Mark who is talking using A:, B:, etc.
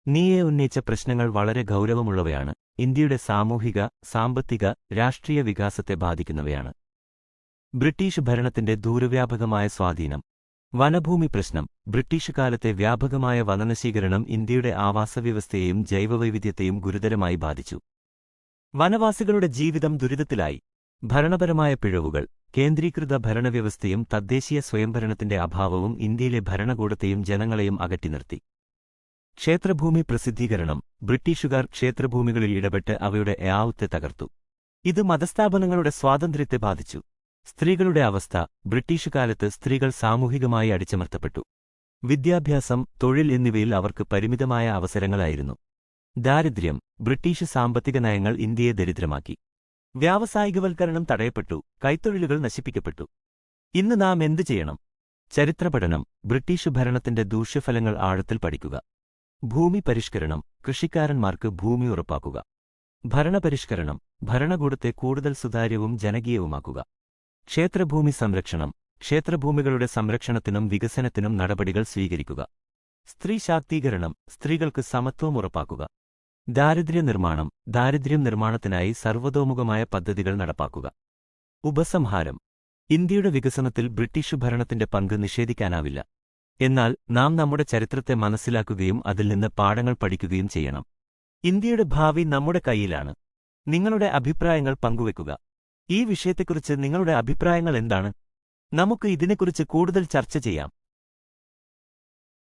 A: നീയെ ഉന്നയിച്ച പ്രശ്നങ്ങൾ വളരെ ഗൗരവമുള്ളവയാണ്. ഇന്ത്യയുടെ സാമൂഹിക, സാമ്പത്തിക, രാഷ്ട്രീയ വികാസത്തെ ബാധിക്കുന്നവയാണ്. ബ്രിട്ടീഷ് ഭരണത്തിന്റെ ദൂരവ്യാപകമായ സ്വാധീനം. വനഭൂമി പ്രശ്നം. ബ്രിട്ടീഷ് കാലത്തെ വ്യാപകമായ വനനശീകരണം ഇന്ത്യയുടെ ആവാസവ്യവസ്ഥയെയും ജൈവവൈവിധ്യത്തെയും ഗുരുതരമായി ബാധിച്ചു. വനവാസികളുടെ ജീവിതം ദുരിതത്തിലായി. ഭരണപരമായ പിഴവുകൾ. കേന്ദ്രീകൃത ഭരണവ്യവസ്ഥയും തദ്ദേശീയ സ്വയംഭരണത്തിന്റെ അഭാവവും ഇന്ത്യയിലെ ഭരണകൂടത്തെയും ജനങ്ങളെയും അകറ്റിനിർത്തി. ക്ഷേത്രഭൂമി പ്രസിദ്ധീകരണം. ബ്രിട്ടീഷുകാർ ക്ഷേത്രഭൂമികളിൽ ഇടപെട്ട് അവയുടെ ആവത്തെ തകർത്തു. ഇത് മതസ്ഥാപനങ്ങളുടെ സ്വാതന്ത്ര്യത്തെ ബാധിച്ചു. സ്ത്രീകളുടെ അവസ്ഥ. ബ്രിട്ടീഷ് കാലത്ത് സ്ത്രീകൾ സാമൂഹികമായി അടിച്ചമർത്തപ്പെട്ടു. വിദ്യാഭ്യാസം, തൊഴിൽ എന്നിവയിൽ അവർക്ക് പരിമിതമായ അവസരങ്ങളായിരുന്നു. ദാരിദ്ര്യം. ബ്രിട്ടീഷ് സാമ്പത്തിക നയങ്ങൾ ഇന്ത്യയെ ദരിദ്രമാക്കി. വ്യാവസായികവൽക്കരണം തടയപ്പെട്ടു. കൈത്തൊഴിലുകൾ നശിപ്പിക്കപ്പെട്ടു. ഇന്ന് നാം എന്തു ചെയ്യണം? ചരിത്രപഠനം. ബ്രിട്ടീഷ് ഭരണത്തിന്റെ ദൂഷ്യഫലങ്ങൾ ആഴത്തിൽ പഠിക്കുക. ഭൂമി പരിഷ്കരണം. കൃഷിക്കാരന്മാർക്ക് ഭൂമി ഉറപ്പാക്കുക. ഭരണപരിഷ്കരണം. ഭരണകൂടത്തെ കൂടുതൽ സുതാര്യവും ജനകീയവുമാക്കുക. ക്ഷേത്രഭൂമി സംരക്ഷണം. ക്ഷേത്രഭൂമികളുടെ സംരക്ഷണത്തിനും വികസനത്തിനും നടപടികൾ സ്വീകരിക്കുക. സ്ത്രീ ശാക്തീകരണം. സ്ത്രീകൾക്ക് സമത്വം ഉറപ്പാക്കുക. ദാരിദ്ര്യ നിർമ്മാണം. ദാരിദ്ര്യം നിർമ്മാണത്തിനായി സർവ്വതോമുഖമായ പദ്ധതികൾ നടപ്പാക്കുക. ഉപസംഹാരം. ഇന്ത്യയുടെ വികസനത്തിൽ ബ്രിട്ടീഷ് ഭരണത്തിന്റെ പങ്ക് നിഷേധിക്കാനാവില്ല. എന്നാൽ നാം നമ്മുടെ ചരിത്രത്തെ മനസ്സിലാക്കുകയും അതിൽ നിന്ന് പാഠങ്ങൾ പഠിക്കുകയും ചെയ്യണം. ഇന്ത്യയുടെ ഭാവി നമ്മുടെ കൈയിലാണ്. നിങ്ങളുടെ അഭിപ്രായങ്ങൾ പങ്കുവെക്കുക. ഈ വിഷയത്തെക്കുറിച്ച് നിങ്ങളുടെ അഭിപ്രായങ്ങൾ എന്താണ്? നമുക്ക് ഇതിനെക്കുറിച്ച് കൂടുതൽ ചർച്ച ചെയ്യാം.